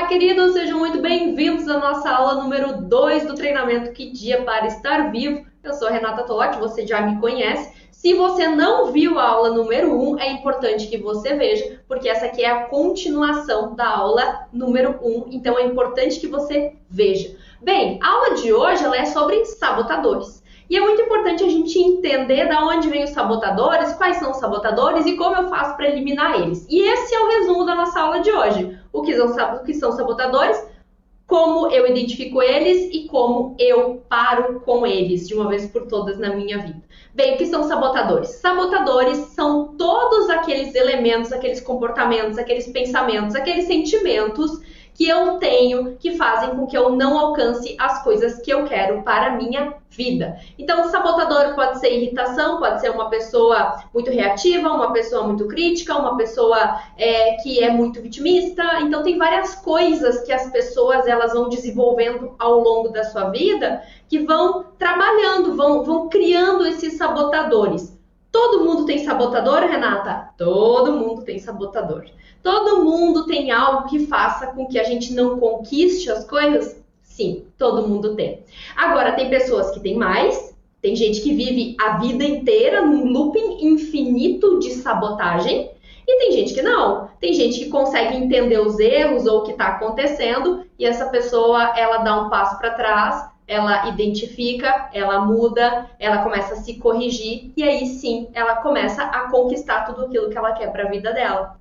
queridos, sejam muito bem-vindos à nossa aula número 2 do treinamento Que Dia para Estar Vivo. Eu sou a Renata Tolotti, você já me conhece. Se você não viu a aula número 1, é importante que você veja, porque essa aqui é a continuação da aula número 1, então é importante que você veja. Bem, a aula de hoje ela é sobre sabotadores. E é muito importante a gente entender de onde vêm os sabotadores, quais são os sabotadores e como eu faço para eliminar eles. E esse é o resumo da nossa aula de hoje. O que são sabotadores, como eu identifico eles e como eu paro com eles de uma vez por todas na minha vida. Bem, o que são sabotadores? Sabotadores são todos aqueles elementos, aqueles comportamentos, aqueles pensamentos, aqueles sentimentos que eu tenho, que fazem com que eu não alcance as coisas que eu quero para a minha vida. Então, o sabotador pode ser irritação, pode ser uma pessoa muito reativa, uma pessoa muito crítica, uma pessoa que é muito vitimista. Então, tem várias coisas que as pessoas elas vão desenvolvendo ao longo da sua vida que vão trabalhando, vão criando esses sabotadores. Todo mundo tem sabotador, Renata? Todo mundo tem sabotador. Todo mundo tem algo que faça com que a gente não conquiste as coisas? Sim, todo mundo tem. Agora, tem pessoas que têm mais, tem gente que vive a vida inteira num looping infinito de sabotagem e tem gente que não. Tem gente que consegue entender os erros ou o que está acontecendo e essa pessoa, ela dá um passo para trás, ela identifica, ela muda, ela começa a se corrigir e aí sim, ela começa a conquistar tudo aquilo que ela quer para a vida dela.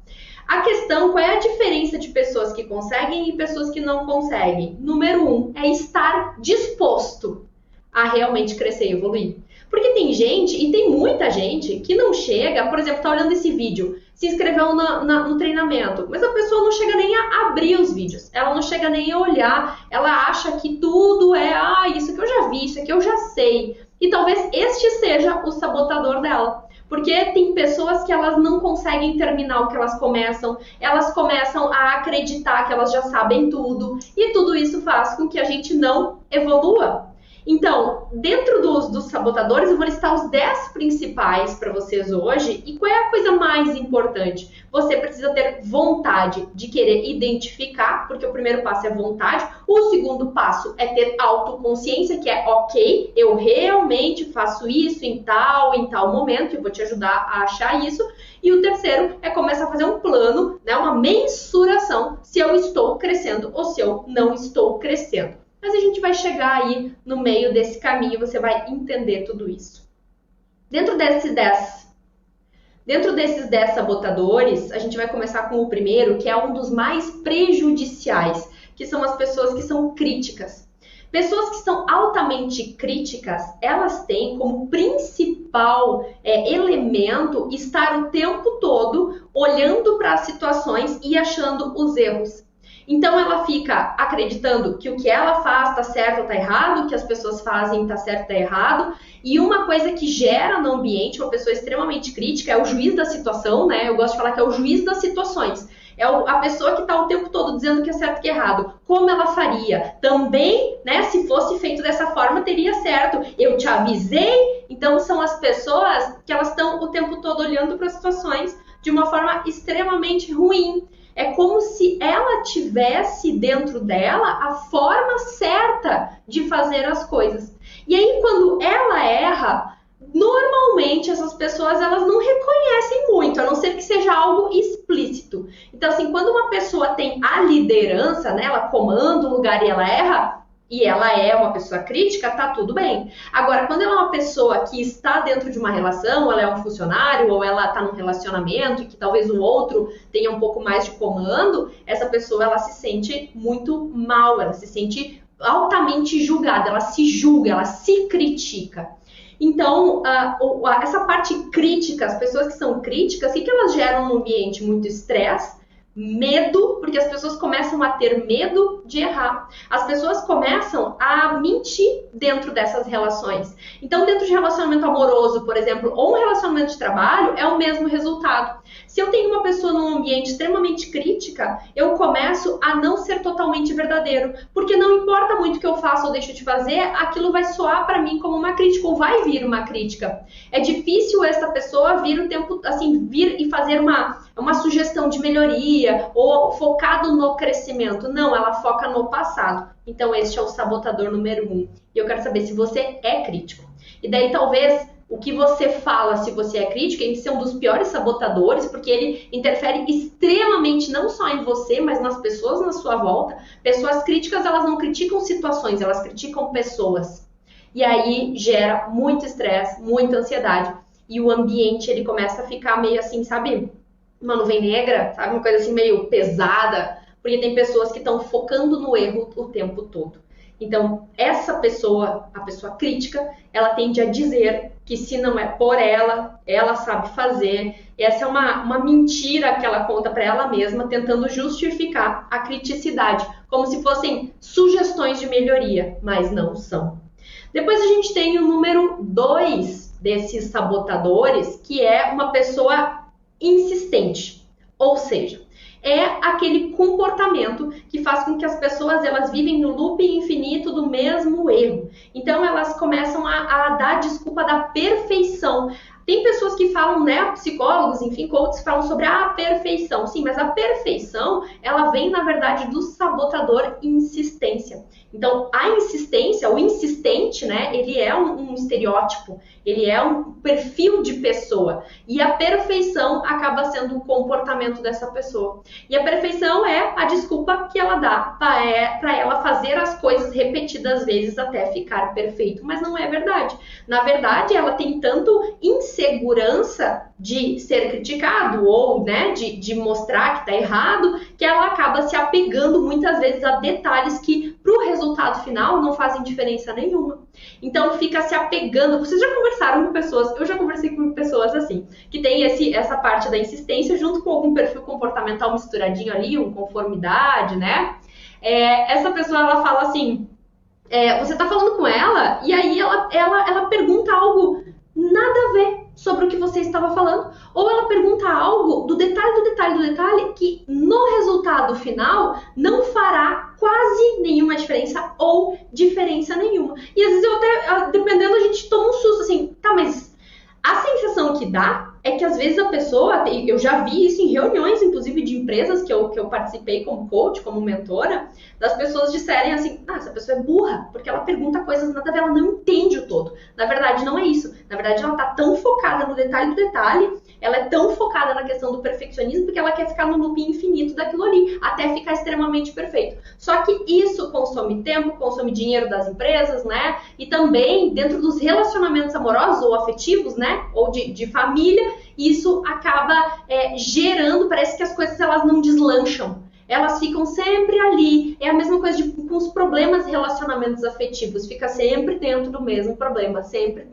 A questão, qual é a diferença de pessoas que conseguem e pessoas que não conseguem? Número 1, é estar disposto a realmente crescer e evoluir. Porque tem gente, e tem muita gente, que não chega, por exemplo, tá olhando esse vídeo, se inscreveu no treinamento, mas a pessoa não chega nem a abrir os vídeos, ela não chega nem a olhar, ela acha que tudo é, isso aqui eu já vi, isso aqui eu já sei. E talvez este seja o sabotador dela. Porque tem pessoas que elas não conseguem terminar o que elas começam a acreditar que elas já sabem tudo, e tudo isso faz com que a gente não evolua. Então, dentro dos sabotadores, eu vou listar os 10 principais para vocês hoje. E qual é a coisa mais importante? Você precisa ter vontade de querer identificar, porque o primeiro passo é vontade. O segundo passo é ter autoconsciência, que é ok, eu realmente faço isso em tal momento, eu vou te ajudar a achar isso. E o terceiro é começar a fazer um plano, né, uma mensuração, se eu estou crescendo ou se eu não estou crescendo. Mas a gente vai chegar aí no meio desse caminho, você vai entender tudo isso. Dentro desses 10 sabotadores, a gente vai começar com o primeiro, que é um dos mais prejudiciais, que são as pessoas que são críticas. Pessoas que são altamente críticas, elas têm como principal elemento estar o tempo todo olhando para as situações e achando os erros. Então ela fica acreditando que o que ela faz está certo ou está errado, o que as pessoas fazem está certo ou está errado. E uma coisa que gera no ambiente uma pessoa extremamente crítica é o juiz da situação, né? Eu gosto de falar que é o juiz das situações. É a pessoa que está o tempo todo dizendo que é certo e que é errado. Como ela faria? Também, né? Se fosse feito dessa forma, teria certo. Eu te avisei. Então são as pessoas que elas estão o tempo todo olhando para as situações de uma forma extremamente ruim. É como se ela tivesse dentro dela a forma certa de fazer as coisas. E aí, quando ela erra, normalmente essas pessoas elas não reconhecem muito, a não ser que seja algo explícito. Então, assim, quando uma pessoa tem a liderança, né, ela comanda o lugar e ela erra, e ela é uma pessoa crítica, tá tudo bem. Agora, quando ela é uma pessoa que está dentro de uma relação, ela é um funcionário ou ela está num relacionamento e que talvez o outro tenha um pouco mais de comando, essa pessoa ela se sente muito mal, ela se sente altamente julgada, ela se julga, ela se critica. Então, essa parte crítica, as pessoas que são críticas, o que elas geram no ambiente? Muito estresse, medo, porque as pessoas começam a ter medo de errar. As pessoas começam a mentir dentro dessas relações. Então, dentro de relacionamento amoroso, por exemplo, ou um relacionamento de trabalho, é o mesmo resultado. Se eu tenho uma pessoa num ambiente extremamente crítica, eu começo a não ser totalmente verdadeiro, porque não importa muito o que eu faça ou deixo de fazer, aquilo vai soar para mim como uma crítica, ou vai vir uma crítica. É difícil essa pessoa vir o tempo, assim, vir e fazer uma sugestão de melhoria, melhoria ou focado no crescimento. Não, ela foca no passado. Então, este é o sabotador número 1. E eu quero saber se você é crítico. E daí, talvez, o que você fala se você é crítico, ele ser um dos piores sabotadores, porque ele interfere extremamente não só em você, mas nas pessoas na sua volta. Pessoas críticas, elas não criticam situações, elas criticam pessoas. E aí gera muito estresse, muita ansiedade. E o ambiente, ele começa a ficar meio assim, sabe? Uma nuvem negra, sabe? Uma coisa assim meio pesada, porque tem pessoas que estão focando no erro o tempo todo. Então, essa pessoa, a pessoa crítica, ela tende a dizer que se não é por ela, ela sabe fazer. Essa é uma mentira que ela conta para ela mesma, tentando justificar a criticidade, como se fossem sugestões de melhoria, mas não são. Depois a gente tem o número 2 desses sabotadores, que é uma pessoa insistente, ou seja, é aquele comportamento que faz com que as pessoas elas vivem no loop infinito do mesmo erro. Então elas começam a dar desculpa da perfeição. Tem pessoas que falam, né, psicólogos, enfim, coaches falam sobre a perfeição. Sim, mas a perfeição, ela vem, na verdade, do sabotador insistência. Então, a insistência, o insistente, né, ele é um estereótipo, ele é um perfil de pessoa. E a perfeição acaba sendo o comportamento dessa pessoa. E a perfeição é a desculpa que ela dá para ela fazer as coisas repetidas vezes até ficar perfeito. Mas não é verdade. Na verdade, ela tem tanto insegurança de ser criticado ou, né, de mostrar que está errado, que ela acaba se apegando muitas vezes a detalhes que para o resultado final não fazem diferença nenhuma. Então fica se apegando. Vocês já conversaram com pessoas, eu já conversei com pessoas assim, que tem essa parte da insistência junto com algum perfil comportamental misturadinho ali, um conformidade, né? Essa pessoa, ela fala assim, você tá falando com ela e aí ela pergunta algo nada a ver sobre o que você estava falando, ou ela pergunta algo do detalhe que no resultado final não fará quase nenhuma diferença ou diferença nenhuma. E às vezes eu até, dependendo, a gente toma um susto assim, tá, mas a sensação que dá é que às vezes a pessoa, eu já vi isso em reuniões, inclusive de empresas que eu participei como coach, como mentora, das pessoas disserem assim, essa pessoa é burra, porque ela pergunta coisas nada a ver, ela não entende o todo. Na verdade, não é isso. Na verdade, ela tá tão focada no detalhe do detalhe, ela é tão focada na questão do perfeccionismo, porque ela quer ficar no loop infinito daquilo ali, até ficar extremamente perfeito. Só que isso consome tempo, consome dinheiro das empresas, né? E também, dentro dos relacionamentos amorosos ou afetivos, né? Ou de família, isso acaba gerando, parece que as coisas elas não deslancham. Elas ficam sempre ali. É a mesma coisa com os problemas de relacionamentos afetivos. Fica sempre dentro do mesmo problema. Sempre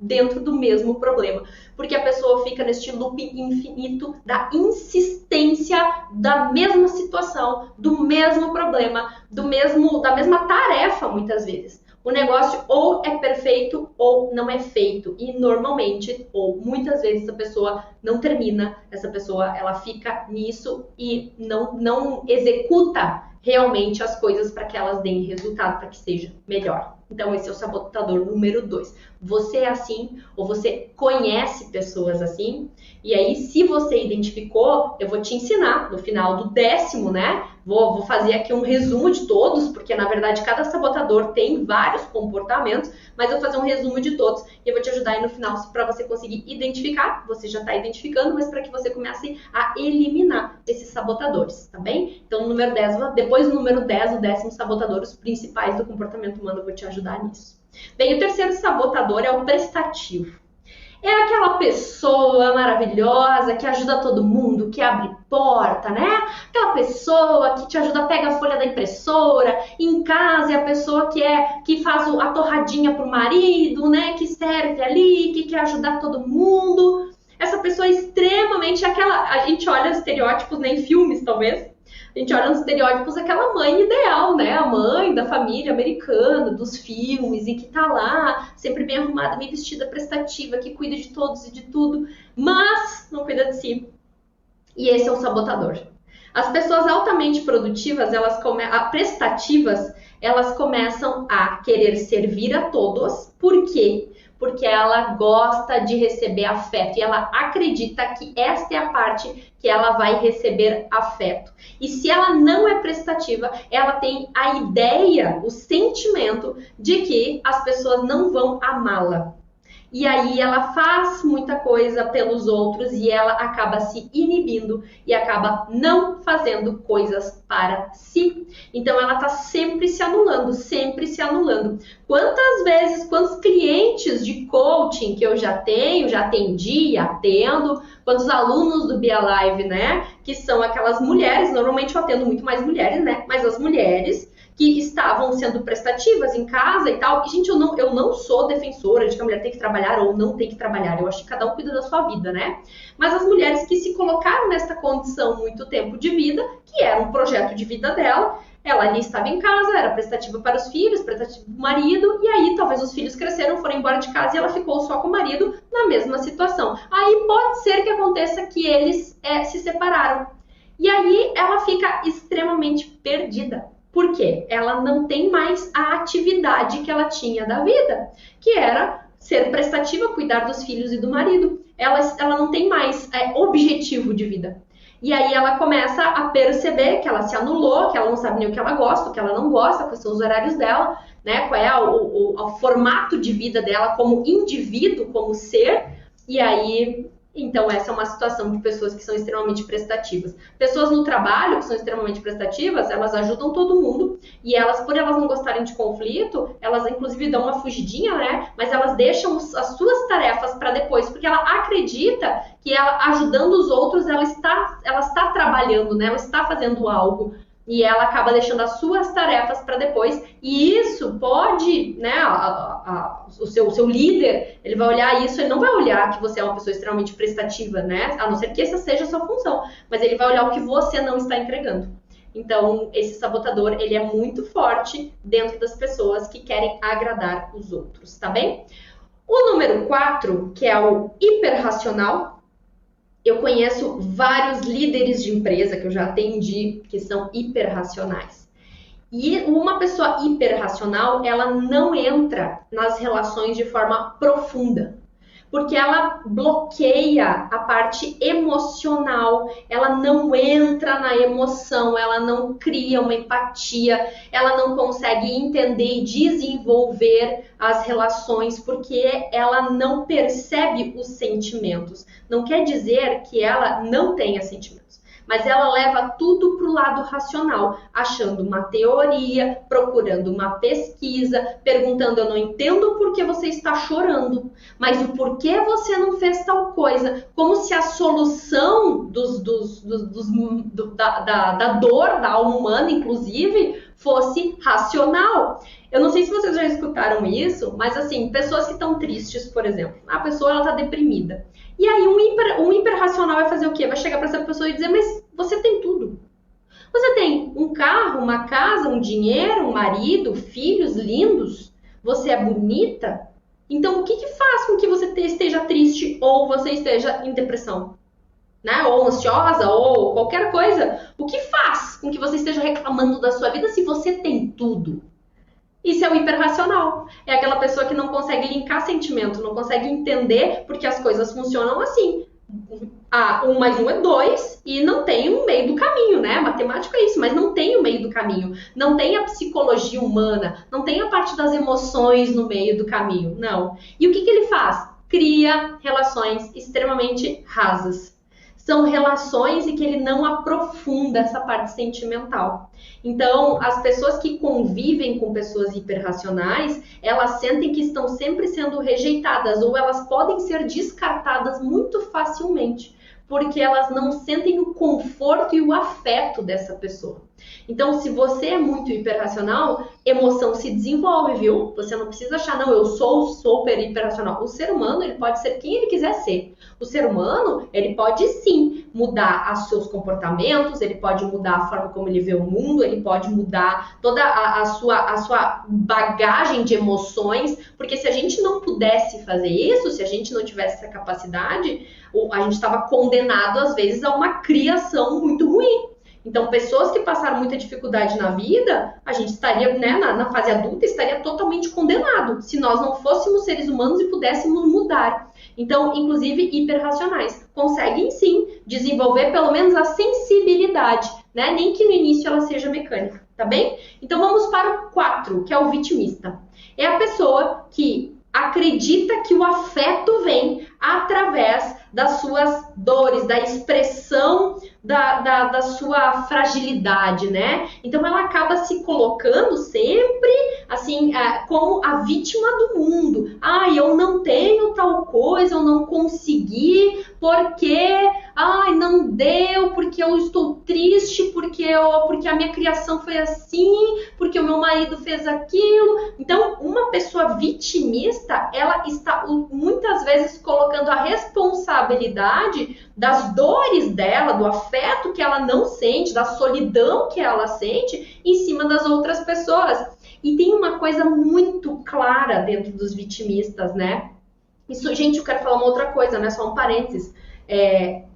dentro do mesmo problema. Porque a pessoa fica neste loop infinito da insistência da mesma situação, do mesmo problema, da mesma tarefa, muitas vezes. O negócio ou é perfeito ou não é feito. E normalmente, ou muitas vezes, a pessoa não termina. Essa pessoa, ela fica nisso e não executa realmente as coisas para que elas deem resultado, para que seja melhor. Então, esse é o sabotador número 2. Você é assim ou você conhece pessoas assim? E aí, se você identificou, eu vou te ensinar no final do 10º, né? Vou fazer aqui um resumo de todos, porque na verdade cada sabotador tem vários comportamentos, mas eu vou fazer um resumo de todos e eu vou te ajudar aí no final para você conseguir identificar, você já está identificando, mas para que você comece a eliminar esses sabotadores, tá bem? Então, no número 10, depois do número 10, o 10º sabotador, os principais do comportamento humano, eu vou te ajudar nisso. Bem, o terceiro sabotador é o prestativo. É aquela pessoa maravilhosa que ajuda todo mundo, que abre porta, né? Aquela pessoa que te ajuda, pega a folha da impressora, em casa é a pessoa que faz a torradinha pro marido, né? Que serve ali, que quer ajudar todo mundo. Essa pessoa é extremamente a gente olha os estereótipos, né, em filmes, talvez. A gente olha nos estereótipos aquela mãe ideal, né? A mãe da família americana, dos filmes, e que tá lá, sempre bem arrumada, bem vestida, prestativa, que cuida de todos e de tudo, mas não cuida de si. E esse é o sabotador. As pessoas altamente produtivas, prestativas, elas começam a querer servir a todos. Por quê? Porque ela gosta de receber afeto e ela acredita que esta é a parte que ela vai receber afeto. E se ela não é prestativa, ela tem a ideia, o sentimento de que as pessoas não vão amá-la. E aí ela faz muita coisa pelos outros e ela acaba se inibindo e acaba não fazendo coisas para si. Então ela tá sempre se anulando, sempre se anulando. Quantas vezes, quantos clientes de coaching que eu já tenho, já atendi, atendo, quantos alunos do Be Alive, né? Que são aquelas mulheres, normalmente eu atendo muito mais mulheres, né? Mas as mulheres que estavam sendo prestativas em casa e tal. E, gente, eu não sou defensora de que a mulher tem que trabalhar ou não tem que trabalhar. Eu acho que cada um cuida da sua vida, né? Mas as mulheres que se colocaram nesta condição muito tempo de vida, que era um projeto de vida dela, ela ali estava em casa, era prestativa para os filhos, prestativa para o marido, e aí talvez os filhos cresceram, foram embora de casa e ela ficou só com o marido na mesma situação. Aí pode ser que aconteça que eles se separaram. E aí ela fica extremamente perdida. Por quê? Ela não tem mais a atividade que ela tinha da vida, que era ser prestativa, cuidar dos filhos e do marido. Ela não tem mais objetivo de vida. E aí ela começa a perceber que ela se anulou, que ela não sabe nem o que ela gosta, o que ela não gosta, quais são os horários dela, né? Qual é o formato de vida dela como indivíduo, como ser. E aí... Então, essa é uma situação de pessoas que são extremamente prestativas. Pessoas no trabalho que são extremamente prestativas, elas ajudam todo mundo e elas, por elas não gostarem de conflito, elas inclusive dão uma fugidinha, né? Mas elas deixam as suas tarefas para depois, porque ela acredita que ela, ajudando os outros, ela está trabalhando, né? Ela está fazendo algo. E ela acaba deixando as suas tarefas para depois. E isso pode, né, o seu líder, ele vai olhar isso, ele não vai olhar que você é uma pessoa extremamente prestativa, né? A não ser que essa seja a sua função. Mas ele vai olhar o que você não está entregando. Então, esse sabotador, ele é muito forte dentro das pessoas que querem agradar os outros, tá bem? O número 4, que é o hiperracional. Eu conheço vários líderes de empresa que eu já atendi que são hiperracionais. E uma pessoa hiperracional, ela não entra nas relações de forma profunda, porque ela bloqueia a parte emocional, ela não entra na emoção, ela não cria uma empatia, ela não consegue entender e desenvolver as relações, porque ela não percebe os sentimentos. Não quer dizer que ela não tenha sentimentos, mas ela leva tudo para o lado racional, achando uma teoria, procurando uma pesquisa, perguntando, eu não entendo por que você está chorando, mas o porquê você não fez tal coisa, como se a solução da dor da alma humana, inclusive, fosse racional. Eu não sei se vocês já escutaram isso, mas assim, pessoas que estão tristes, por exemplo, a pessoa ela está deprimida. E aí um hiperracional vai fazer o quê? Vai chegar para essa pessoa e dizer, mas você tem tudo. Você tem um carro, uma casa, um dinheiro, um marido, filhos lindos, você é bonita. Então o que faz com que você esteja triste ou você esteja em depressão? Né? Ou ansiosa, ou qualquer coisa. O que faz com que você esteja reclamando da sua vida se você tem tudo? Isso é o hiperracional. É aquela pessoa que não consegue linkar sentimento, não consegue entender porque as coisas funcionam assim. 1 mais 1 é 2 e não tem um meio do caminho, né? Matemática é isso, mas não tem o meio do caminho. Não tem a psicologia humana, não tem a parte das emoções no meio do caminho, não. E o que ele faz? Cria relações extremamente rasas. São relações em que ele não aprofunda essa parte sentimental. Então, as pessoas que convivem com pessoas hiperracionais, elas sentem que estão sempre sendo rejeitadas ou elas podem ser descartadas muito facilmente, porque elas não sentem o conforto e o afeto dessa pessoa. Então, se você é muito hiperracional, emoção se desenvolve, viu? Você não precisa achar, não, eu sou super hiperracional. O ser humano, ele pode ser quem ele quiser ser. O ser humano, ele pode sim mudar os seus comportamentos, ele pode mudar a forma como ele vê o mundo, ele pode mudar toda a sua bagagem de emoções, porque se a gente não pudesse fazer isso, se a gente não tivesse essa capacidade, a gente estava condenado, às vezes, a uma criação muito ruim. Então, pessoas que passaram muita dificuldade na vida, a gente estaria, né, na fase adulta, estaria totalmente condenado se nós não fôssemos seres humanos e pudéssemos mudar. Então, inclusive, hiperracionais conseguem sim desenvolver pelo menos a sensibilidade, né? Nem que no início ela seja mecânica, tá bem? Então, vamos para o 4, que é o vitimista. É a pessoa que acredita que o afeto vem através das suas dores, da expressão da sua fragilidade, né? Então ela acaba se colocando sempre assim como a vítima do mundo. Eu não tenho tal coisa, eu não consegui, porque não deu, porque eu estou triste, porque a minha criação foi assim, porque o meu marido fez aquilo. Então, uma pessoa vitimista, ela está muitas vezes colocando a responsabilidade das dores dela, do afeto que ela não sente, da solidão que ela sente, em cima das outras pessoas. E tem uma coisa muito clara dentro dos vitimistas, né? Isso, gente, eu quero falar uma outra coisa, né? Só um parênteses.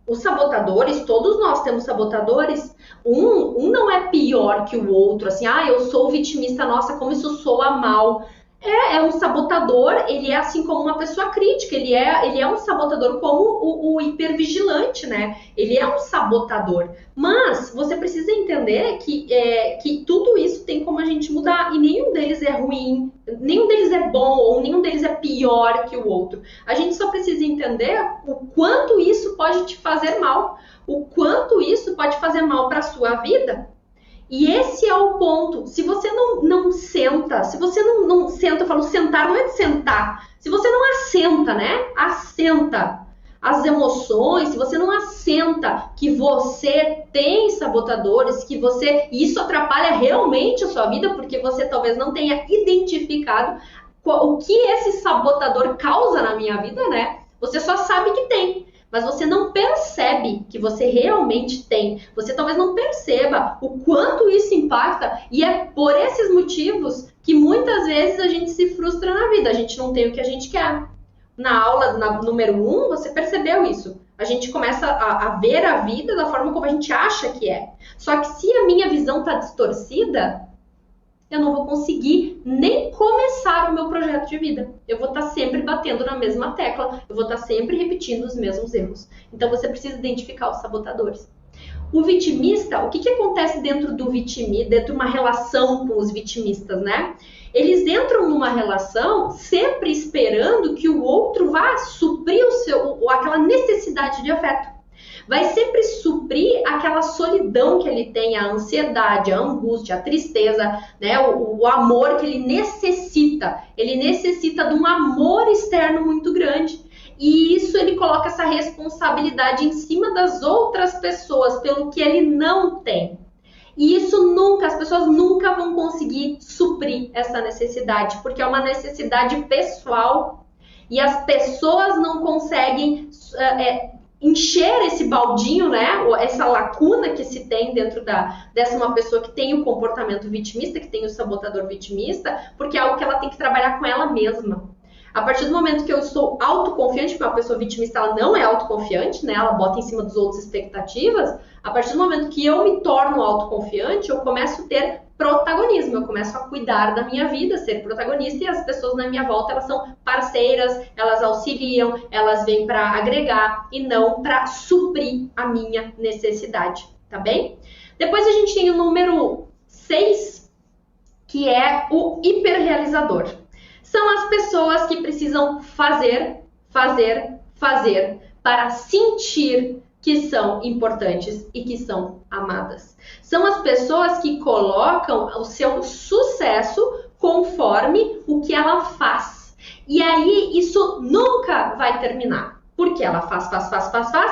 Os sabotadores, todos nós temos sabotadores. Um não é pior que o outro, assim, eu sou vitimista, nossa, como isso soa mal. É um sabotador, ele é assim como uma pessoa crítica, ele é um sabotador como o hipervigilante, né? Ele é um sabotador. Mas você precisa entender que tudo isso tem como a gente mudar e nenhum deles é ruim, nenhum deles é bom ou nenhum deles é pior que o outro. A gente só precisa entender o quanto isso pode te fazer mal, o quanto isso pode fazer mal para a sua vida. E esse é o ponto. Se você não senta, se você não senta, eu falo sentar, não é de sentar. Se você não assenta, né? Assenta as emoções, se você não assenta que você tem sabotadores, que isso atrapalha realmente a sua vida, porque você talvez não tenha identificado o que esse sabotador causa na minha vida, né? Você só sabe que tem. Mas você não percebe que você realmente tem. Você talvez não perceba o quanto isso impacta e é por esses motivos que muitas vezes a gente se frustra na vida. A gente não tem o que a gente quer. Na aula número 1, você percebeu isso. A gente começa a ver a vida da forma como a gente acha que é. Só que se a minha visão está distorcida, eu não vou conseguir nem começar o meu projeto de vida. Eu vou estar sempre batendo na mesma tecla, eu vou estar sempre repetindo os mesmos erros. Então você precisa identificar os sabotadores. O vitimista, o que acontece dentro dentro de uma relação com os vitimistas, né? Eles entram numa relação sempre esperando que o outro vá suprir aquela necessidade de afeto. Vai sempre suprir aquela solidão que ele tem, a ansiedade, a angústia, a tristeza, né? O amor que ele necessita. Ele necessita de um amor externo muito grande. E isso ele coloca essa responsabilidade em cima das outras pessoas pelo que ele não tem. E isso as pessoas nunca vão conseguir suprir essa necessidade, porque é uma necessidade pessoal e as pessoas não conseguem encher esse baldinho, né? Essa lacuna que se tem dentro dessa uma pessoa que tem o comportamento vitimista, que tem o sabotador vitimista, porque é algo que ela tem que trabalhar com ela mesma. A partir do momento que eu sou autoconfiante, porque uma pessoa vitimista ela não é autoconfiante, né? Ela bota em cima dos outros expectativas. A partir do momento que eu me torno autoconfiante, eu começo a ter protagonismo, eu começo a cuidar da minha vida, ser protagonista, e as pessoas na minha volta, elas são parceiras, elas auxiliam, elas vêm para agregar e não para suprir a minha necessidade, tá bem? Depois a gente tem o número 6, que é o hiperrealizador. São as pessoas que precisam fazer para sentir que são importantes e que são amadas. São as pessoas que colocam o seu sucesso conforme o que ela faz. E aí isso nunca vai terminar. Porque ela faz,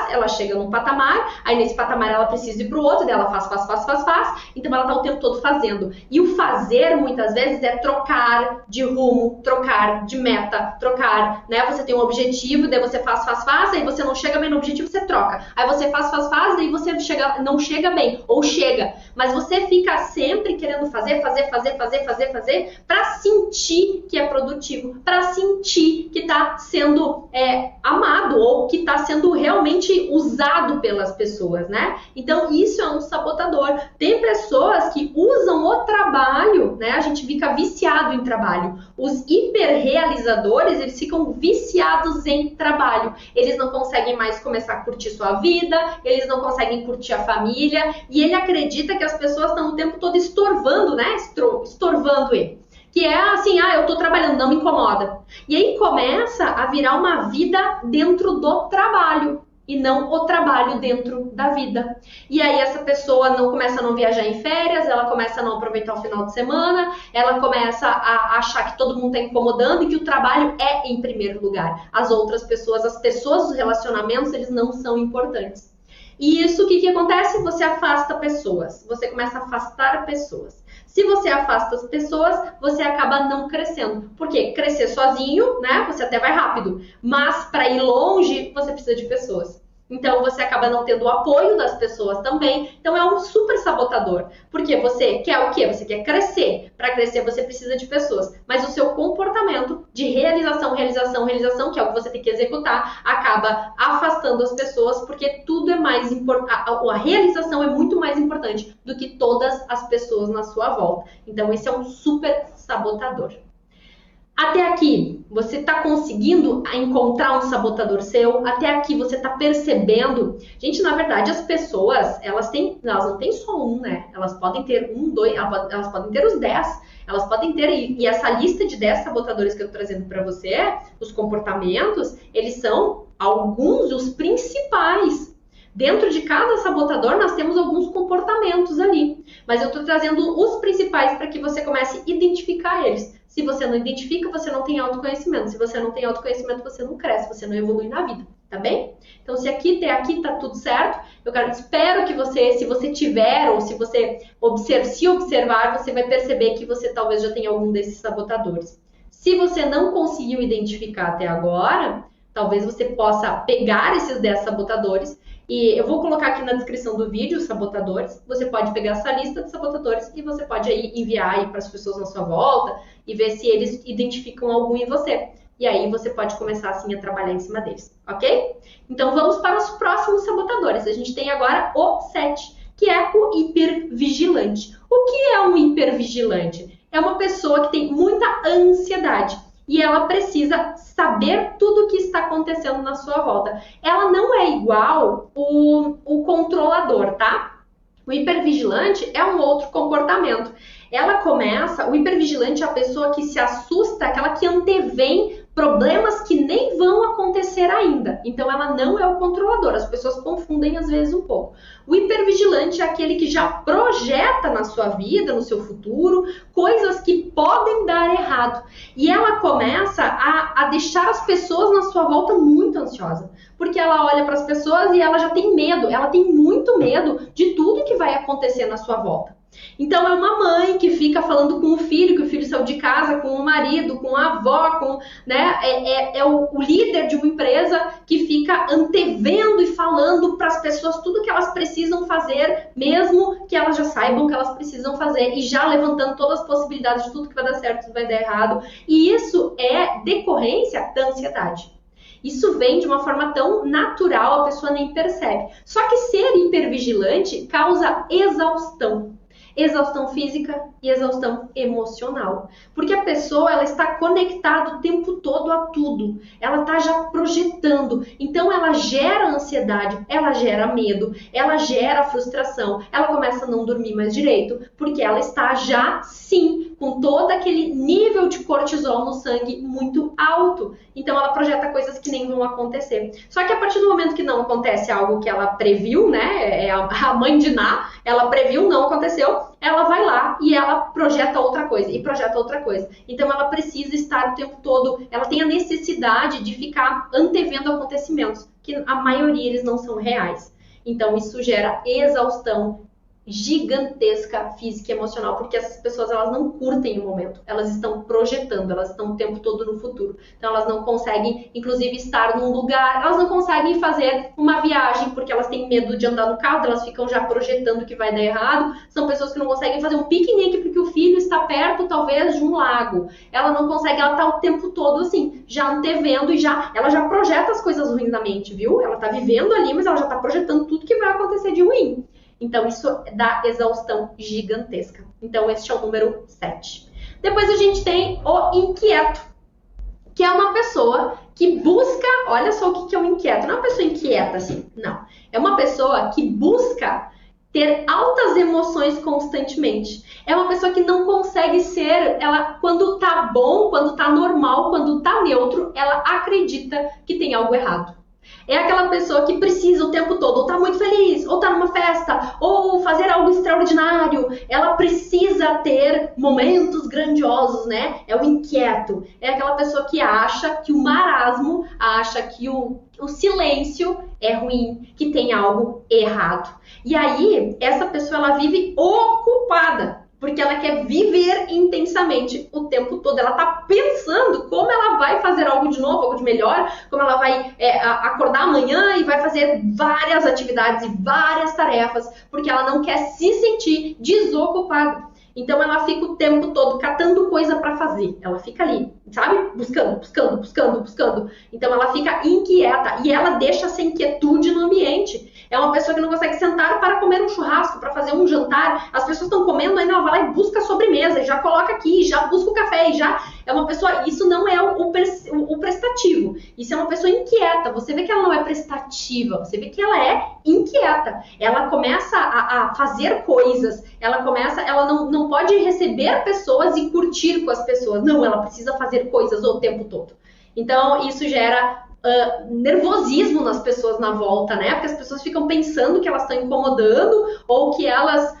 ela chega num patamar, aí nesse patamar ela precisa ir para o outro, daí ela faz. Então ela está o tempo todo fazendo. E o fazer, muitas vezes, é trocar de rumo, trocar de meta, trocar, né? Você tem um objetivo, daí você faz, aí você não chega bem no objetivo, você troca. Aí você faz, daí você não chega bem, ou chega. Mas você fica sempre querendo fazer, para sentir que é produtivo, para sentir que está sendo amado, ou que está sendo realmente usado pelas pessoas, né? Então, isso é um sabotador. Tem pessoas que usam o trabalho, né? A gente fica viciado em trabalho. Os hiperrealizadores, eles ficam viciados em trabalho. Eles não conseguem mais começar a curtir sua vida, eles não conseguem curtir a família, e ele acredita que as pessoas estão o tempo todo estorvando, né? Estorvando ele. Que é assim, eu tô trabalhando, não me incomoda. E aí começa a virar uma vida dentro do trabalho e não o trabalho dentro da vida. E aí essa pessoa começa a não viajar em férias, ela começa a não aproveitar o final de semana, ela começa a achar que todo mundo tá incomodando e que o trabalho é em primeiro lugar. As outras pessoas, as pessoas dos relacionamentos, eles não são importantes. E isso, o que acontece? Você afasta pessoas, você começa a afastar pessoas. Se você afasta as pessoas, você acaba não crescendo. Porque crescer sozinho, né? Você até vai rápido. Mas para ir longe, você precisa de pessoas. Então você acaba não tendo o apoio das pessoas também. Então é um super sabotador. Porque você quer o quê? Você quer crescer. Para crescer você precisa de pessoas. Mas o seu comportamento de realização, que é o que você tem que executar, acaba afastando as pessoas, porque tudo é mais importante. A realização é muito mais importante do que todas as pessoas na sua volta. Então esse é um super sabotador. Até aqui, você está conseguindo encontrar um sabotador seu? Até aqui, você está percebendo? Gente, na verdade, as pessoas, elas não têm só um, né? Elas podem ter um, dois, elas podem ter os 10. Elas podem ter, e essa lista de 10 sabotadores que eu estou trazendo para você, os comportamentos, eles são alguns dos principais. Dentro de cada sabotador, nós temos alguns comportamentos ali. Mas eu estou trazendo os principais para que você comece a identificar eles. Se você não identifica, você não tem autoconhecimento. Se você não tem autoconhecimento, você não cresce, você não evolui na vida, tá bem? Então, se aqui tá tudo certo, espero que você, se você tiver, ou se você observar, você vai perceber que você talvez já tenha algum desses sabotadores. Se você não conseguiu identificar até agora, talvez você possa pegar esses 10 sabotadores, e eu vou colocar aqui na descrição do vídeo os sabotadores. Você pode pegar essa lista de sabotadores e você pode aí enviar aí para as pessoas na sua volta e ver se eles identificam algum em você. E aí você pode começar assim a trabalhar em cima deles, ok? Então vamos para os próximos sabotadores. A gente tem agora o 7, que é o hipervigilante. O que é um hipervigilante? É uma pessoa que tem muita ansiedade. E ela precisa saber tudo o que está acontecendo na sua volta. Ela não é igual o controlador, tá? O hipervigilante é um outro comportamento. O hipervigilante é a pessoa que se assusta, aquela que antevém problemas que nem vão acontecer ainda. Então, ela não é o controlador. As pessoas confundem às vezes um pouco. O hipervigilante é aquele que já projeta na sua vida, no seu futuro, coisas que podem dar errado. E ela começa a deixar as pessoas na sua volta muito ansiosa. Porque ela olha para as pessoas e ela já tem medo. Ela tem muito medo de tudo que vai acontecer na sua volta. Então é uma mãe que fica falando com o filho, que o filho saiu de casa, com o marido, com a avó, é o líder de uma empresa que fica antevendo e falando para as pessoas tudo que elas precisam fazer, mesmo que elas já saibam que elas precisam fazer, e já levantando todas as possibilidades de tudo que vai dar certo, tudo vai dar errado. E isso é decorrência da ansiedade. Isso vem de uma forma tão natural, a pessoa nem percebe. Só que ser hipervigilante causa exaustão. Exaustão física e exaustão emocional. Porque a pessoa, ela está conectada o tempo todo a tudo. Ela está já projetando. Então, ela gera ansiedade, ela gera medo, ela gera frustração. Ela começa a não dormir mais direito, porque ela está já, sim, com todo aquele nível de cortisol no sangue muito alto. Então, ela projeta coisas que nem vão acontecer. Só que a partir do momento que não acontece algo que ela previu, né? É a mãe de Ná, ela previu, não aconteceu, ela vai lá e ela projeta outra coisa, e projeta outra coisa. Então, ela precisa estar o tempo todo, ela tem a necessidade de ficar antevendo acontecimentos, que a maioria eles não são reais. Então, isso gera exaustão gigantesca física e emocional, porque essas pessoas elas não curtem o momento, elas estão projetando, elas estão o tempo todo no futuro, então elas não conseguem, inclusive, estar num lugar, elas não conseguem fazer uma viagem, porque elas têm medo de andar no carro, elas ficam já projetando que vai dar errado, são pessoas que não conseguem fazer um piquenique porque o filho está perto, talvez, de um lago, ela não consegue, ela tá o tempo todo assim, já antevendo e ela já projeta as coisas ruins na mente, viu? Ela tá vivendo ali, mas ela já tá projetando tudo que vai acontecer de ruim. Então, isso dá exaustão gigantesca. Então, este é o número 7. Depois a gente tem o inquieto, que é uma pessoa que busca... Olha só o que é o inquieto. Não é uma pessoa inquieta, assim. Não. É uma pessoa que busca ter altas emoções constantemente. É uma pessoa que não consegue ser... Ela, quando tá bom, quando tá normal, quando tá neutro, ela acredita que tem algo errado. É aquela pessoa que precisa o tempo todo, ou tá muito feliz, ou tá numa festa, ou fazer algo extraordinário. Ela precisa ter momentos grandiosos, né? É o inquieto. É aquela pessoa que acha que o marasmo, acha que o silêncio é ruim, que tem algo errado. E aí, essa pessoa, ela vive ocupada. Porque ela quer viver intensamente o tempo todo. Ela tá pensando como ela vai fazer algo de novo, algo de melhor, como ela vai acordar amanhã e vai fazer várias atividades e várias tarefas, porque ela não quer se sentir desocupada. Então ela fica o tempo todo catando coisa para fazer. Ela fica ali, sabe? Buscando. Então ela fica inquieta e ela deixa essa inquietude no ambiente. É uma pessoa que não consegue sentar para comer um churrasco, para fazer um jantar. As pessoas estão comendo, ainda ela vai lá e busca a sobremesa, e já coloca aqui, já busca o café, e já é uma pessoa... Isso não é o prestativo. Isso é uma pessoa inquieta. Você vê que ela não é prestativa, você vê que ela é inquieta. Ela começa a fazer coisas, ela não pode receber pessoas e curtir com as pessoas. Não, ela precisa fazer coisas o tempo todo. Então, isso gera nervosismo nas pessoas na volta, né? Porque as pessoas ficam pensando que elas estão incomodando ou que elas...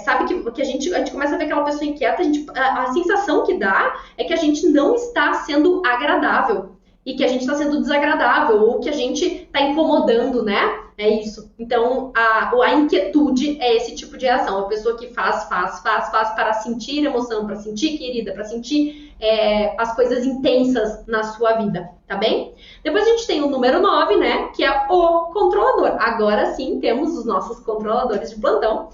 sabe que a gente começa a ver aquela pessoa inquieta, a sensação que dá é que a gente não está sendo agradável e que a gente está sendo desagradável ou que a gente está incomodando, né? É isso. Então, a inquietude é esse tipo de reação. A pessoa que faz para sentir emoção, para sentir querida, para sentir as coisas intensas na sua vida, tá bem? Depois a gente tem o número 9, né? Que é o controlador. Agora sim, temos os nossos controladores de plantão.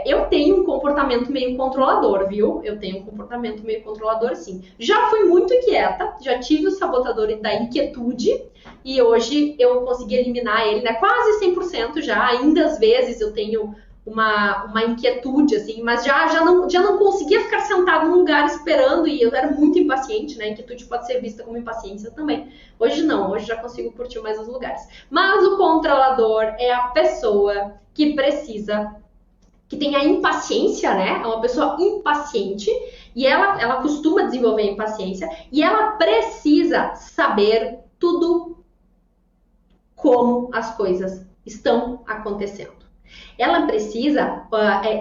Eu tenho um comportamento meio controlador, viu? Eu tenho um comportamento meio controlador, sim. Já fui muito inquieta, já tive o sabotador da inquietude e hoje eu consegui eliminar ele, né? Quase 100% já. Ainda às vezes eu tenho uma inquietude, assim, mas já não conseguia ficar sentado num lugar esperando e eu era muito impaciente, né? Inquietude pode ser vista como impaciência também. Hoje não, hoje já consigo curtir mais os lugares. Mas o controlador é a pessoa que precisa... que tem a impaciência, né? É uma pessoa impaciente e ela costuma desenvolver impaciência e ela precisa saber tudo como as coisas estão acontecendo. Ela precisa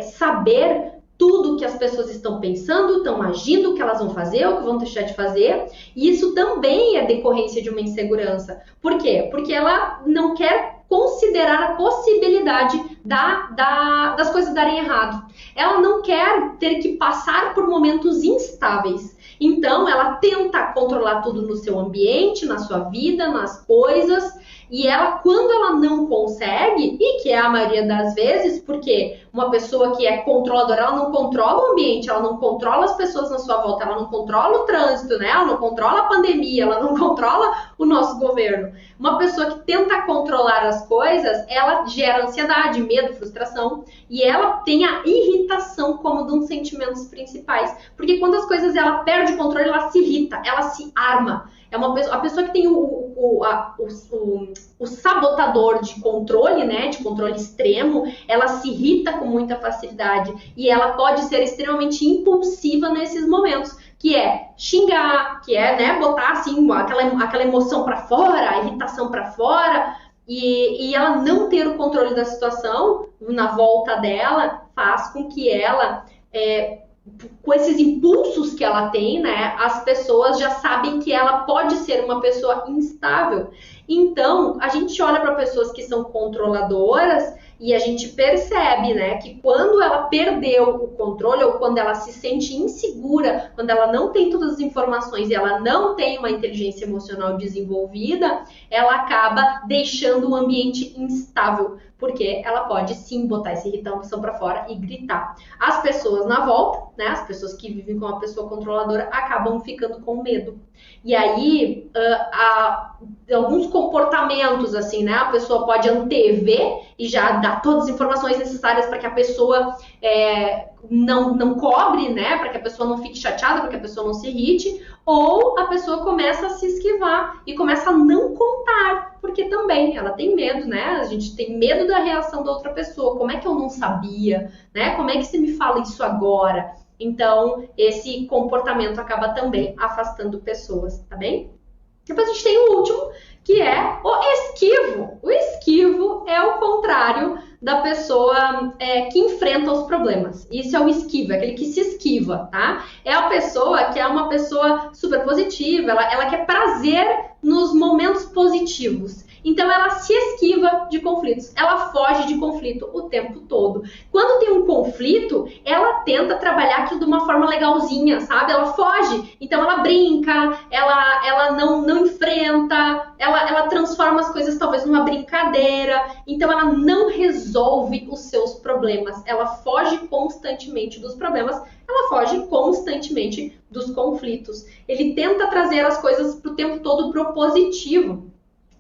saber tudo que as pessoas estão pensando, estão agindo, o que elas vão fazer, o que vão deixar de fazer. E isso também é decorrência de uma insegurança. Por quê? Porque ela não quer considerar a possibilidade das coisas darem errado. Ela não quer ter que passar por momentos instáveis. Então, ela tenta controlar tudo no seu ambiente, na sua vida, nas coisas. E ela, quando ela não consegue, e que é a maioria das vezes, porque uma pessoa que é controladora, ela não controla o ambiente, ela não controla as pessoas na sua volta, ela não controla o trânsito, né? Ela não controla a pandemia, ela não controla o nosso governo. Uma pessoa que tenta controlar as coisas, ela gera ansiedade, medo, frustração, e ela tem a irritação como um dos sentimentos principais. Porque quando as coisas ela perde o controle, ela se irrita, ela se arma. É a pessoa que tem o sabotador de controle, né, de controle extremo, ela se irrita com muita facilidade e ela pode ser extremamente impulsiva nesses momentos, que é xingar, que é, né, botar assim aquela emoção para fora, a irritação para fora, e ela não ter o controle da situação na volta dela faz com que ela com esses impulsos que ela tem, né, as pessoas já sabem que ela pode ser uma pessoa instável. Então, a gente olha para pessoas que são controladoras E a gente percebe, né, que quando ela perdeu o controle ou quando ela se sente insegura, quando ela não tem todas as informações e ela não tem uma inteligência emocional desenvolvida, ela acaba deixando o ambiente instável, porque ela pode sim botar essa irritação para fora e gritar. As pessoas na volta, né, as pessoas que vivem com uma pessoa controladora, acabam ficando com medo. E aí, alguns comportamentos, assim, né, a pessoa pode antever e já dar todas as informações necessárias para que a pessoa não cobre, né, para que a pessoa não fique chateada, para que a pessoa não se irrite, ou a pessoa começa a se esquivar e começa a não contar, porque também ela tem medo, né? A gente tem medo da reação da outra pessoa. Como é que eu não sabia, né? Como é que você me fala isso agora? Então, esse comportamento acaba também afastando pessoas, tá bem? Depois a gente tem o último, que é o esquivo. O esquivo é o contrário da pessoa que enfrenta os problemas. Isso é o esquivo, é aquele que se esquiva, tá? É a pessoa que é uma pessoa super positiva, ela quer prazer nos momentos positivos. Então ela se esquiva de conflitos, ela foge de conflito o tempo todo. Quando tem um conflito, ela tenta trabalhar aquilo de uma forma legalzinha, sabe? Ela foge, então ela brinca, ela não enfrenta, ela transforma as coisas talvez numa brincadeira, então ela não resolve os seus problemas, ela foge constantemente dos problemas, ela foge constantemente dos conflitos. Ele tenta trazer as coisas pro tempo todo pro positivo.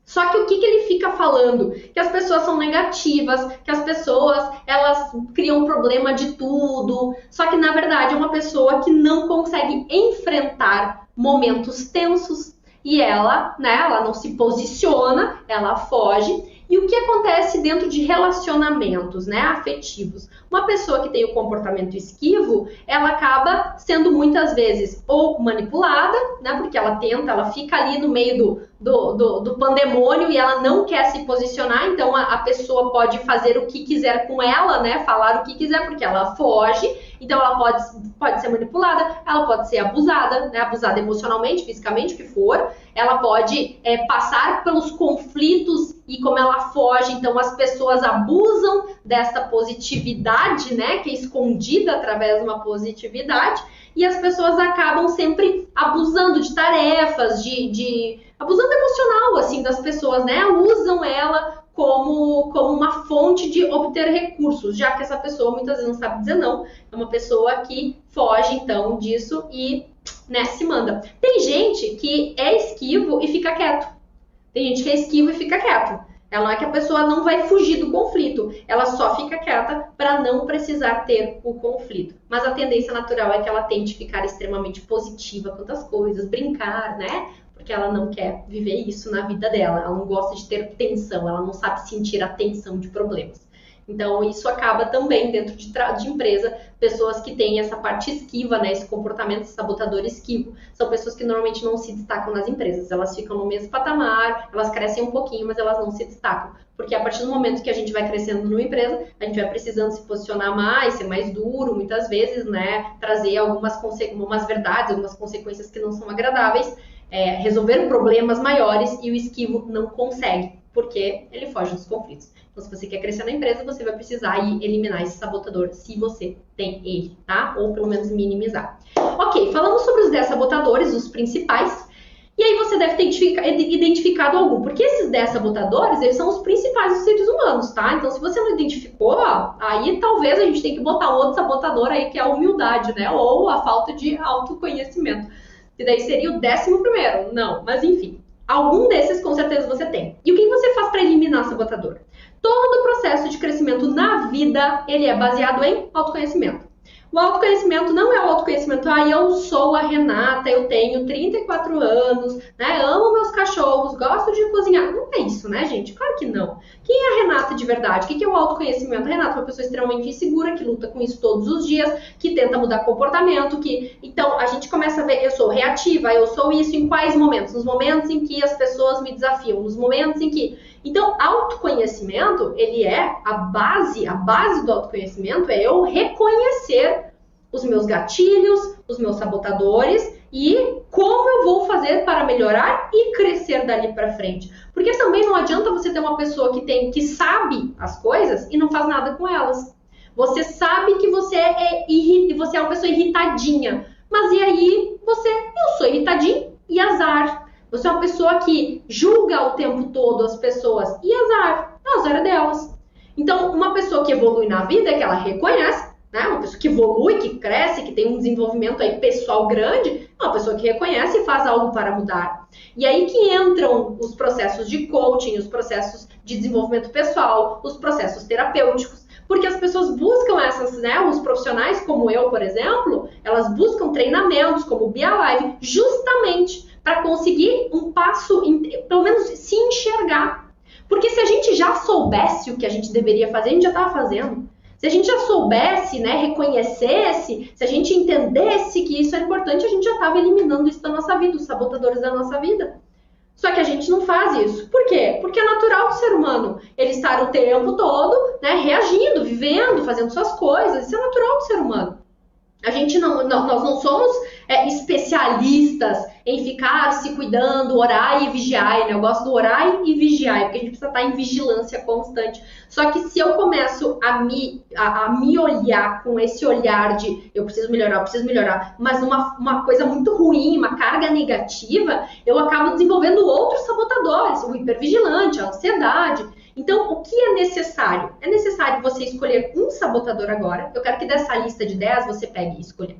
Só que o que ele fica falando? Que as pessoas são negativas, que as pessoas, elas criam problema de tudo. Só que, na verdade, é uma pessoa que não consegue enfrentar momentos tensos. E ela, né, ela não se posiciona, ela foge. E o que acontece dentro de relacionamentos, né, afetivos? Uma pessoa que tem o comportamento esquivo, ela acaba sendo muitas vezes ou manipulada, né, porque ela fica ali no meio do pandemônio e ela não quer se posicionar, então a pessoa pode fazer o que quiser com ela, né, falar o que quiser, porque ela foge, então ela pode ser manipulada, ela pode ser abusada, né, abusada emocionalmente, fisicamente, o que for, ela pode passar pelos conflitos e como ela foge, então as pessoas abusam dessa positividade, né, que é escondida através de uma positividade, e as pessoas acabam sempre abusando de tarefas, abusando emocional, assim, das pessoas, né, usam ela como uma fonte de obter recursos, já que essa pessoa muitas vezes não sabe dizer não, é uma pessoa que foge, então, disso e, né, se manda. Tem gente que é esquivo e fica quieto. Tem gente que é esquivo e fica quieto. Ela não é que a pessoa não vai fugir do conflito, ela só fica quieta para não precisar ter o conflito. Mas a tendência natural é que ela tente ficar extremamente positiva quanto às coisas, brincar, né? Porque ela não quer viver isso na vida dela, ela não gosta de ter tensão, ela não sabe sentir a tensão de problemas. Então, isso acaba também dentro de empresa, pessoas que têm essa parte esquiva, né, esse comportamento sabotador esquivo, são pessoas que normalmente não se destacam nas empresas, elas ficam no mesmo patamar, elas crescem um pouquinho, mas elas não se destacam, porque a partir do momento que a gente vai crescendo numa empresa, a gente vai precisando se posicionar mais, ser mais duro, muitas vezes, né, trazer algumas verdades, algumas consequências que não são agradáveis, resolver problemas maiores e o esquivo não consegue, porque ele foge dos conflitos. Então, se você quer crescer na empresa, você vai precisar eliminar esse sabotador, se você tem ele, tá? Ou pelo menos minimizar. Ok, falamos sobre os 10 sabotadores, os principais. E aí você deve ter identificado algum, porque esses 10 sabotadores, eles são os principais dos seres humanos, tá? Então, se você não identificou, aí talvez a gente tenha que botar um outro sabotador aí, que é a humildade, né? Ou a falta de autoconhecimento. E daí seria o 11º. Não, mas enfim. Algum desses com certeza você tem. E o que você faz para eliminar sabotador? Todo o processo de crescimento na vida, ele é baseado em autoconhecimento. O autoconhecimento não é o autoconhecimento, eu sou a Renata, eu tenho 34 anos, né, amo meus cachorros, gosto de cozinhar. Não é isso, né, gente? Claro que não. Quem é a Renata de verdade? O que é o autoconhecimento? A Renata é uma pessoa extremamente insegura, que luta com isso todos os dias, que tenta mudar comportamento, Então, a gente começa a ver, eu sou reativa, eu sou isso em quais momentos? Nos momentos em que as pessoas me desafiam, nos momentos em que... Então, autoconhecimento, ele é a base do autoconhecimento é eu reconhecer os meus gatilhos, os meus sabotadores e como eu vou fazer para melhorar e crescer dali para frente. Porque também não adianta você ter uma pessoa que sabe as coisas e não faz nada com elas. Você sabe que você é uma pessoa irritadinha, mas e aí eu sou irritadinho e azar. Você é uma pessoa que julga o tempo todo as pessoas e azar é delas. Então, uma pessoa que evolui na vida é que ela reconhece, né? Uma pessoa que evolui, que cresce, que tem um desenvolvimento aí pessoal grande, é uma pessoa que reconhece e faz algo para mudar. E aí que entram os processos de coaching, os processos de desenvolvimento pessoal, os processos terapêuticos, porque as pessoas buscam essas, né? Os profissionais como eu, por exemplo, elas buscam treinamentos como o BeAlive justamente para conseguir um passo, pelo menos se enxergar. Porque se a gente já soubesse o que a gente deveria fazer, a gente já estava fazendo. Se a gente já soubesse, né, reconhecesse, se a gente entendesse que isso é importante, a gente já estava eliminando isso da nossa vida, os sabotadores da nossa vida. Só que a gente não faz isso. Por quê? Porque é natural do ser humano ele estar o tempo todo, né, reagindo, vivendo, fazendo suas coisas. Isso é natural do ser humano. Nós não somos especialistas em ficar se cuidando, orar e vigiar, né? Eu gosto do orar e vigiar, porque a gente precisa estar em vigilância constante. Só que se eu começo a me olhar com esse olhar de eu preciso melhorar, mas uma coisa muito ruim, uma carga negativa, eu acabo desenvolvendo outros sabotadores, o hipervigilante, a ansiedade. Então, o que é necessário? É necessário você escolher um sabotador agora. Eu quero que dessa lista de 10 você pegue e escolha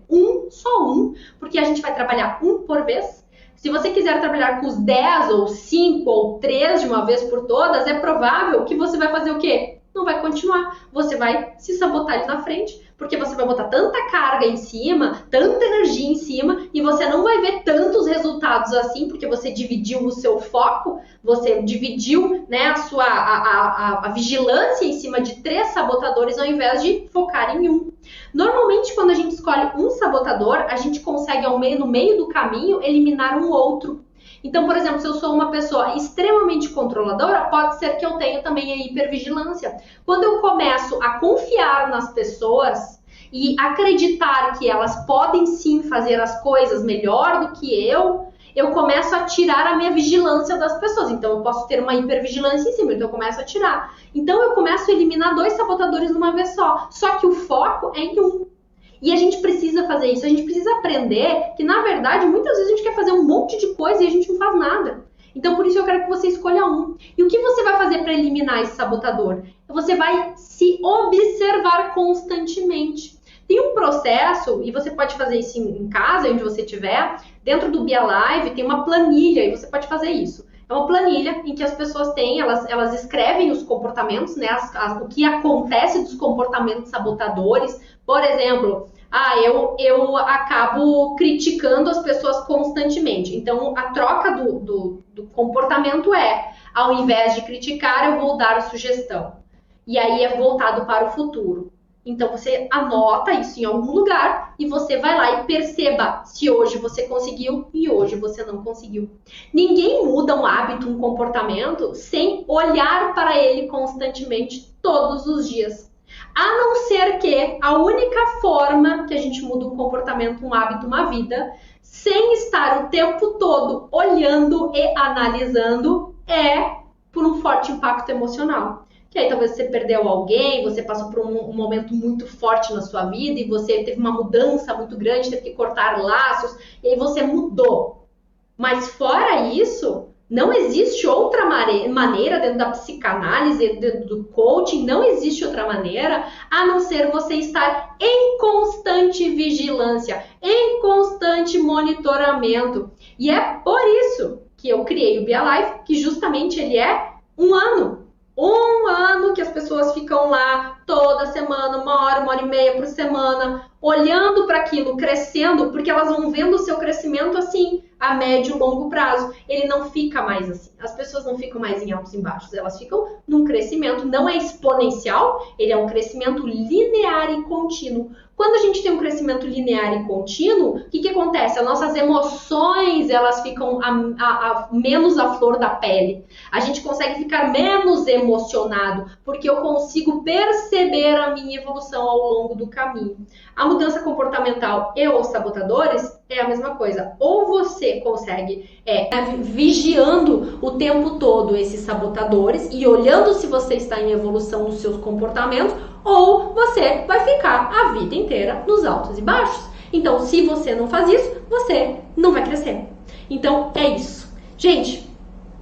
só um, porque a gente vai trabalhar um por vez. Se você quiser trabalhar com os 10 ou 5 ou 3 de uma vez por todas, é provável que você vai fazer o quê? Não vai continuar. Você vai se sabotar ali na frente, porque você vai botar tanta carga em cima, tanta energia em cima, e você não vai ver tantos resultados assim, porque você dividiu o seu foco, você dividiu, né, a vigilância em cima de 3 sabotadores ao invés de focar em um. Normalmente, quando a gente escolhe um sabotador, a gente consegue, no meio do caminho, eliminar um outro. Então, por exemplo, se eu sou uma pessoa extremamente controladora, pode ser que eu tenha também a hipervigilância. Quando eu começo a confiar nas pessoas e acreditar que elas podem sim fazer as coisas melhor do que eu começo a tirar a minha vigilância das pessoas. Então, eu posso ter uma hipervigilância em cima, então eu começo a tirar. Então, eu começo a eliminar 2 sabotadores de uma vez só. Só que o foco é em um. E a gente precisa fazer isso, a gente precisa aprender que, na verdade, muitas vezes a gente quer fazer um monte de coisa e a gente não faz nada. Então, por isso eu quero que você escolha um. E o que você vai fazer para eliminar esse sabotador? Você vai se observar constantemente. Tem um processo, e você pode fazer isso em casa, onde você estiver, dentro do BeAlive tem uma planilha, e você pode fazer isso. É uma planilha em que as pessoas têm, elas escrevem os comportamentos, né, o que acontece dos comportamentos sabotadores. Por exemplo, eu acabo criticando as pessoas constantemente. Então, a troca do comportamento ao invés de criticar, eu vou dar sugestão. E aí é voltado para o futuro. Então, você anota isso em algum lugar e você vai lá e perceba se hoje você conseguiu e hoje você não conseguiu. Ninguém muda um hábito, um comportamento, sem olhar para ele constantemente todos os dias. A não ser que a única forma que a gente muda um comportamento, um hábito, uma vida, sem estar o tempo todo olhando e analisando, é por um forte impacto emocional. Que aí talvez você perdeu alguém, você passou por um momento muito forte na sua vida e você teve uma mudança muito grande, teve que cortar laços, e aí você mudou. Mas fora isso, não existe outra maneira dentro da psicanálise, dentro do coaching, não existe outra maneira a não ser você estar em constante vigilância, em constante monitoramento. E é por isso que eu criei o BeAlive, que justamente ele é um ano. Um ano que as pessoas ficam lá toda semana, 1 hora e meia por semana, olhando para aquilo, crescendo, porque elas vão vendo o seu crescimento assim, a médio e longo prazo. Ele não fica mais assim. As pessoas não ficam mais em altos e baixos, elas ficam num crescimento, não é exponencial, ele é um crescimento linear e contínuo. Quando a gente tem um crescimento linear e contínuo, o que acontece? As nossas emoções, elas ficam menos à flor da pele. A gente consegue ficar menos emocionado, porque eu consigo perceber perceber a minha evolução ao longo do caminho. A mudança comportamental e os sabotadores é a mesma coisa. Ou você consegue vigiando o tempo todo esses sabotadores e olhando se você está em evolução dos seus comportamentos, ou você vai ficar a vida inteira nos altos e baixos. Então, se você não faz isso, você não vai crescer. Então, é isso. Gente,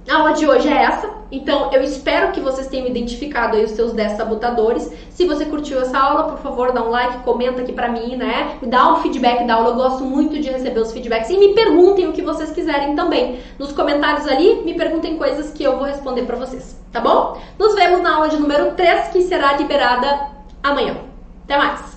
a aula de hoje é essa. Então, eu espero que vocês tenham identificado aí os seus 10 sabotadores. Se você curtiu essa aula, por favor, dá um like, comenta aqui pra mim, né? Me dá um feedback da aula, eu gosto muito de receber os feedbacks. E me perguntem o que vocês quiserem também. Nos comentários ali, me perguntem coisas que eu vou responder pra vocês, tá bom? Nos vemos na aula de número 3, que será liberada amanhã. Até mais!